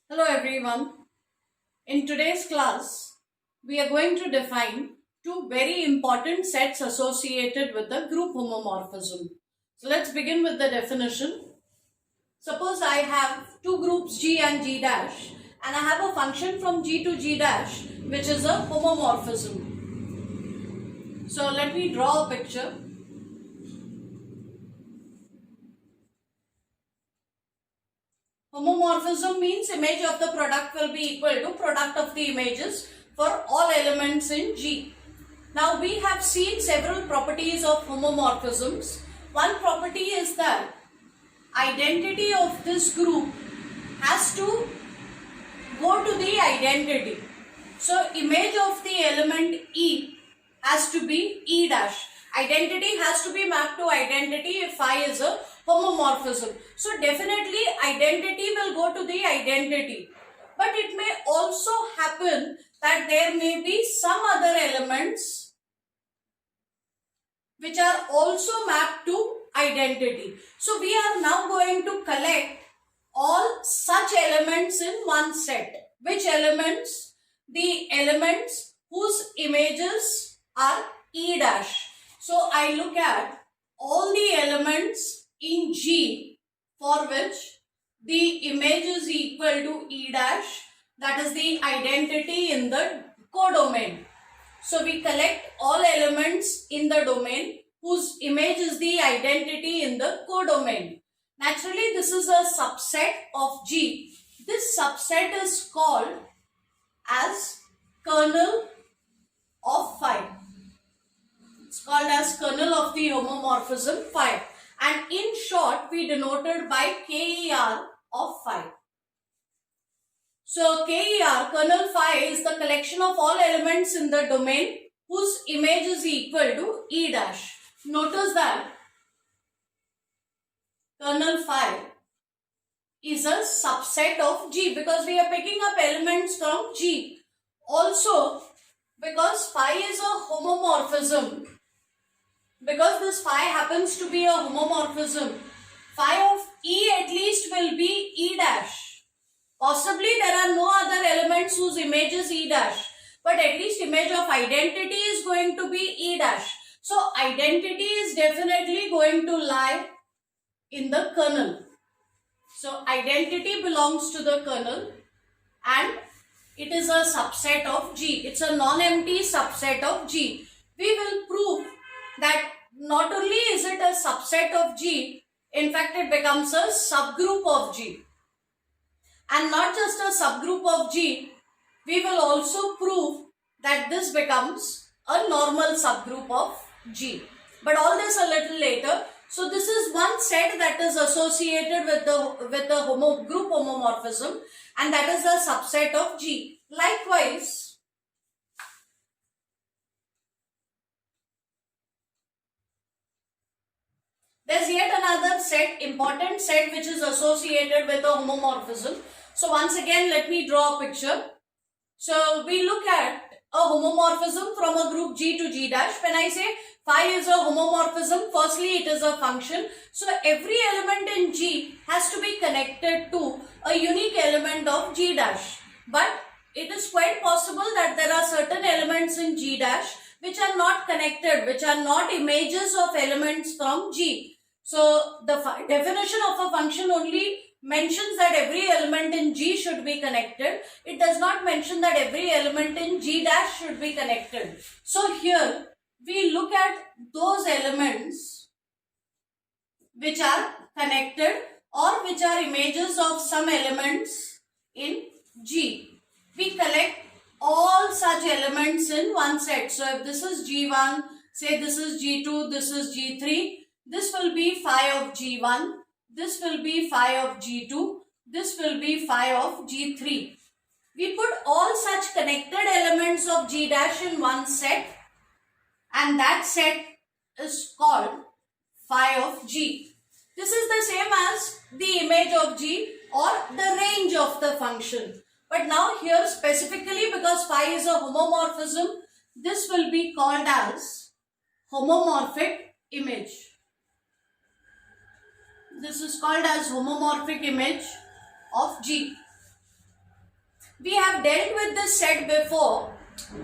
Hello everyone. In today's class, we are going to define two very important sets associated with the group homomorphism. So let's begin with the definition. Suppose I have two groups G and G dash and I have a function from G to G dash which is a homomorphism. So let me draw a picture. Homomorphism means image of the product will be equal to product of the images for all elements in G. Now we have seen several properties of homomorphisms. One property is that identity of this group has to go to the identity. So image of the element E has to be E dash. Identity has to be mapped to identity if phi is a homomorphism. So definitely identity will go to the identity. But it may also happen that there may be some other elements which are also mapped to identity. So we are now going to collect all such elements in one set. Which elements? The elements whose images are E dash. So I look at all the elements in G for which the image is equal to E dash, that is the identity in the codomain. So we collect all elements in the domain whose image is the identity in the codomain. Naturally, this is a subset of G. This subset is called as kernel of phi. It's called as kernel of the homomorphism phi. And in short, we denoted by KER of phi. So KER, kernel phi, is the collection of all elements in the domain whose image is equal to E dash. Notice that kernel phi is a subset of G because we are picking up elements from G. Also, because phi is a homomorphism, because this phi happens to be a homomorphism, phi of E at least will be E dash. Possibly there are no other elements whose image is E dash, but at least image of identity is going to be E dash. So identity is definitely going to lie in the kernel. So identity belongs to the kernel and it is a subset of G. It's a non-empty subset of G. We will prove that not only is it a subset of G, in fact it becomes a subgroup of G. And not just a subgroup of G, we will also prove that this becomes a normal subgroup of G. But all this a little later. So this is one set that is associated with the group homomorphism, and that is the subset of G. Likewise, there's yet another set, important set, which is associated with a homomorphism. So once again, let me draw a picture. So we look at a homomorphism from a group G to G dash. When I say phi is a homomorphism, firstly it is a function. So every element in G has to be connected to a unique element of G dash. But it is quite possible that there are certain elements in G dash which are not connected, which are not images of elements from G. So the definition of a function only mentions that every element in G should be connected. It does not mention that every element in G dash should be connected. So here we look at those elements which are connected or which are images of some elements in G. We collect all such elements in one set. So if this is G1, say this is G2, this is G3, this will be phi of G1, this will be phi of G2, this will be phi of G3. We put all such connected elements of G dash in one set, and that set is called phi of G. This is the same as the image of G or the range of the function. But now here specifically, because phi is a homomorphism, this will be called as homomorphic image. This is called as homomorphic image of G. we have dealt with this set before.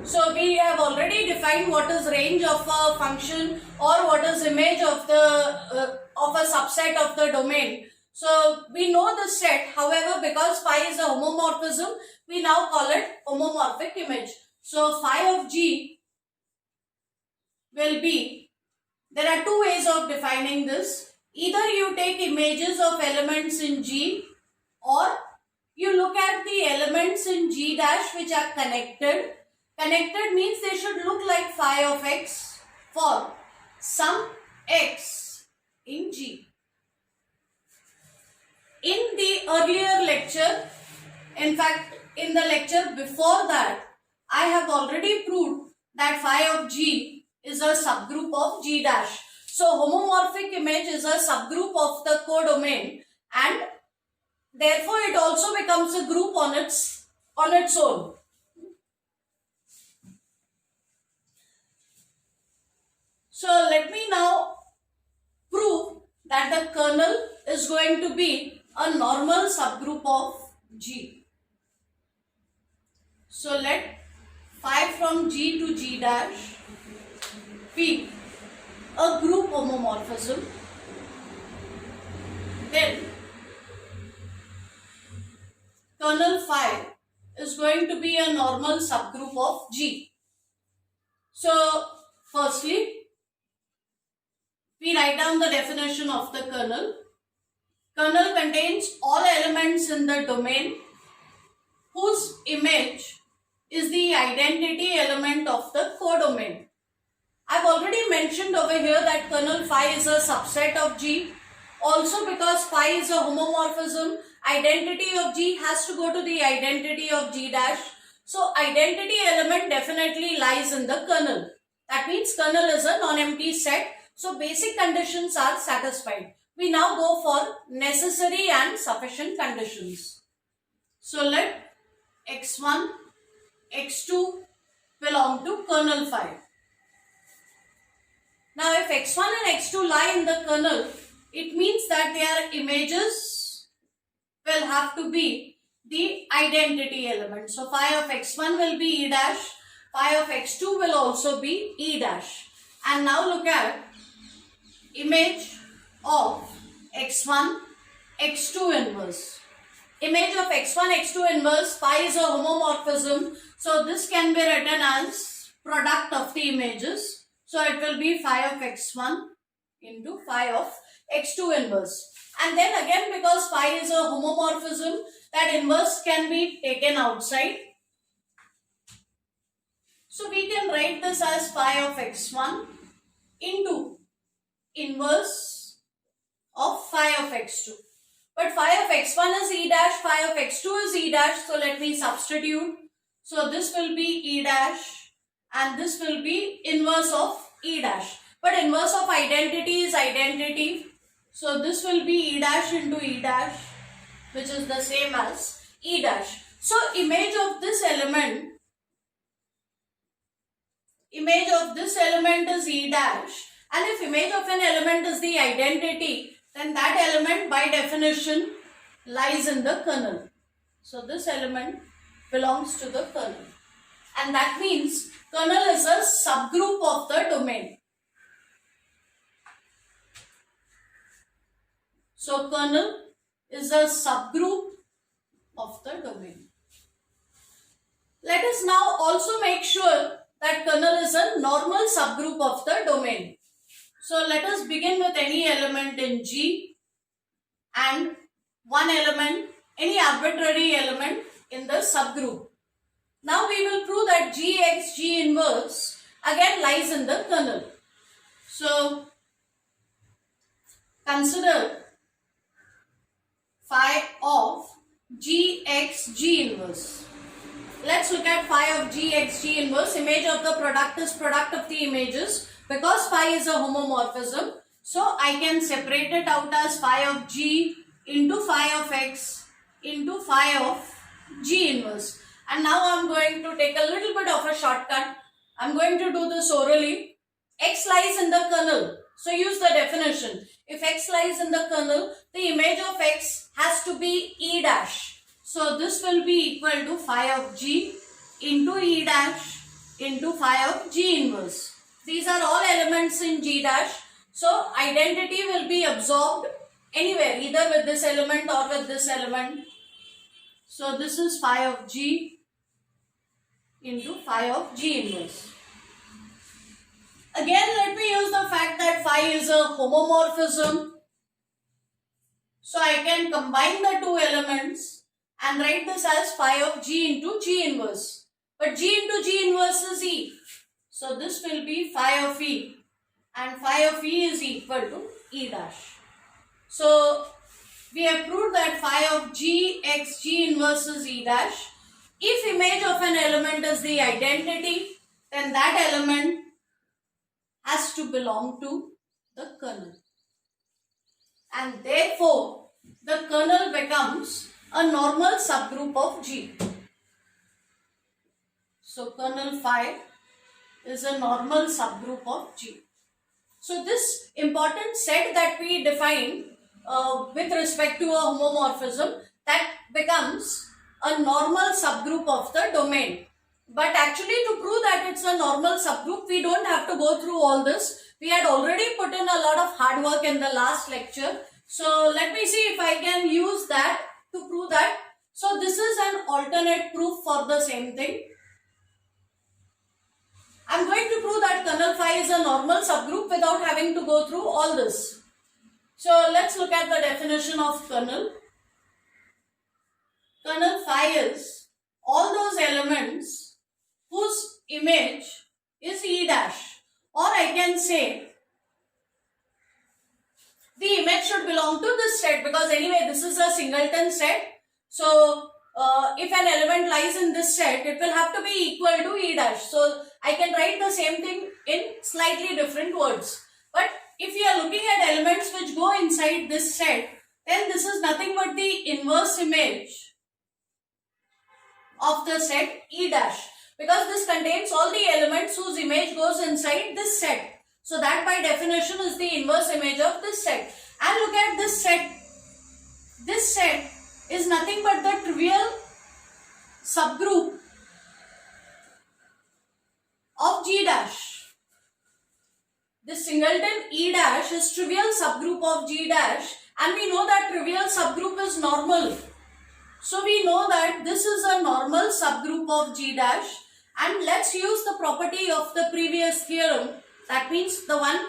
So we have already defined what is range of a function or what is image of the of a subset of the domain. So we know the set. However, because phi is a homomorphism, we now call it homomorphic image. So phi of G will be, there are two ways of defining this. Either you take images of elements in G, or you look at the elements in G dash which are connected. Connected means they should look like phi of x for some x in G. In the earlier lecture, in fact in the lecture before that, I have already proved that phi of G is a subgroup of G dash. So homomorphic image is a subgroup of the codomain, and therefore it also becomes a group on its own. So let me now prove that the kernel is going to be a normal subgroup of G. So let phi from G to G dash be a group homomorphism. Then kernel phi is going to be a normal subgroup of G. So firstly, we write down the definition of the kernel. Kernel contains all elements in the domain whose image is the identity element of the codomain. I've already mentioned over here that kernel phi is a subset of G. Also, because phi is a homomorphism, identity of G has to go to the identity of G dash. So identity element definitely lies in the kernel. That means kernel is a non-empty set. So basic conditions are satisfied. We now go for necessary and sufficient conditions. So let x1, x2 belong to kernel phi. Now if x1 and x2 lie in the kernel, it means that their images will have to be the identity element. So phi of x1 will be E dash, phi of x2 will also be E dash. And now look at image of x1, x2 inverse. Image of x1, x2 inverse, phi is a homomorphism. So this can be written as product of the images. So it will be phi of x1 into phi of x2 inverse. And then again, because phi is a homomorphism, that inverse can be taken outside. So we can write this as phi of x1 into inverse of phi of x2. But phi of x1 is E dash, phi of x2 is E dash. So let me substitute. So this will be E dash and this will be inverse of E dash. But inverse of identity is identity. So this will be E dash into E dash, which is the same as E dash. So image of this element is E dash. And if image of an element is the identity, then that element by definition lies in the kernel. So this element belongs to the kernel. And that means kernel is a subgroup of the domain. So kernel is a subgroup of the domain. Let us now also make sure that kernel is a normal subgroup of the domain. So let us begin with any element in G and one element, any arbitrary element in the subgroup. Now we will prove that Gx G inverse again lies in the kernel. So consider phi of Gx G inverse. Let's look at phi of Gx G inverse. Image of the product is product of the images. Because phi is a homomorphism, so I can separate it out as phi of G into phi of X into phi of G inverse. And now I am going to take a little bit of a shortcut. I am going to do this orally. X lies in the kernel. So use the definition. If X lies in the kernel, the image of X has to be E dash. So this will be equal to phi of G into E dash into phi of G inverse. These are all elements in G dash. So identity will be absorbed anywhere, either with this element or with this element. So this is phi of G into phi of G inverse. Again, let me use the fact that phi is a homomorphism. So I can combine the two elements and write this as phi of G into G inverse. But G into G inverse is E. So this will be phi of E, and phi of E is equal to E dash. So we have proved that phi of G x G inverse is E dash. If image of an element is the identity, then that element has to belong to the kernel. And therefore, the kernel becomes a normal subgroup of G. So kernel phi is a normal subgroup of G. So this important set that we define with respect to a homomorphism, that becomes a normal subgroup of the domain. But actually, to prove that it's a normal subgroup, we don't have to go through all this. We had already put in a lot of hard work in the last lecture. So let me see if I can use that to prove that. So this is an alternate proof for the same thing. I'm going to prove that kernel phi is a normal subgroup without having to go through all this. So let's look at the definition of kernel. Kernel phi is all those elements whose image is E dash, or I can say the image should belong to this set, because anyway this is a singleton set. So if an element lies in this set, it will have to be equal to E dash. So I can write the same thing in slightly different words. But if you are looking at elements which go inside this set, then this is nothing but the inverse image of the set E dash, because this contains all the elements whose image goes inside this set. So that by definition is the inverse image of this set. And look at this set. This set is nothing but the trivial subgroup of G dash. This singleton E dash is trivial subgroup of G dash, and we know that trivial subgroup is normal. So we know that this is a normal subgroup of G dash, and let's use the property of the previous theorem. That means the one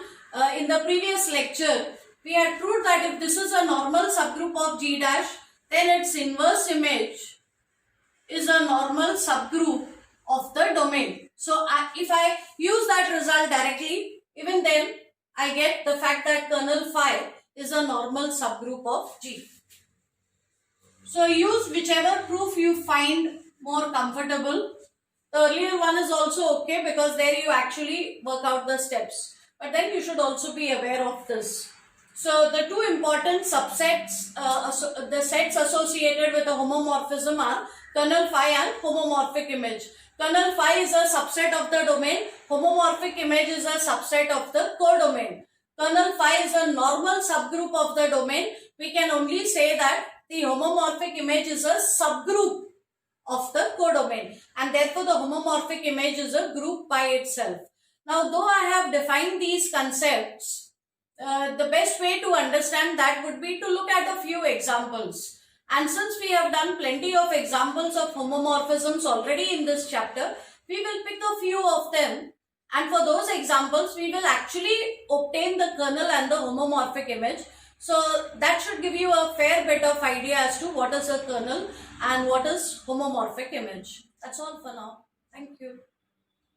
in the previous lecture. We had proved that if this is a normal subgroup of G dash, then its inverse image is a normal subgroup of the domain. So if I use that result directly, even then I get the fact that kernel phi is a normal subgroup of G. So use whichever proof you find more comfortable. The earlier one is also okay, because there you actually work out the steps. But then you should also be aware of this. So the two important subsets, the sets associated with a homomorphism are kernel phi and homomorphic image. Kernel phi is a subset of the domain. Homomorphic image is a subset of the codomain. Kernel phi is a normal subgroup of the domain. We can only say that the homomorphic image is a subgroup of the codomain, and therefore the homomorphic image is a group by itself. Now, though I have defined these concepts, the best way to understand that would be to look at a few examples. And since we have done plenty of examples of homomorphisms already in this chapter, we will pick a few of them, and for those examples we will actually obtain the kernel and the homomorphic image. So that should give you a fair bit of idea as to what is a kernel and what is homomorphic image. That's all for now. Thank you.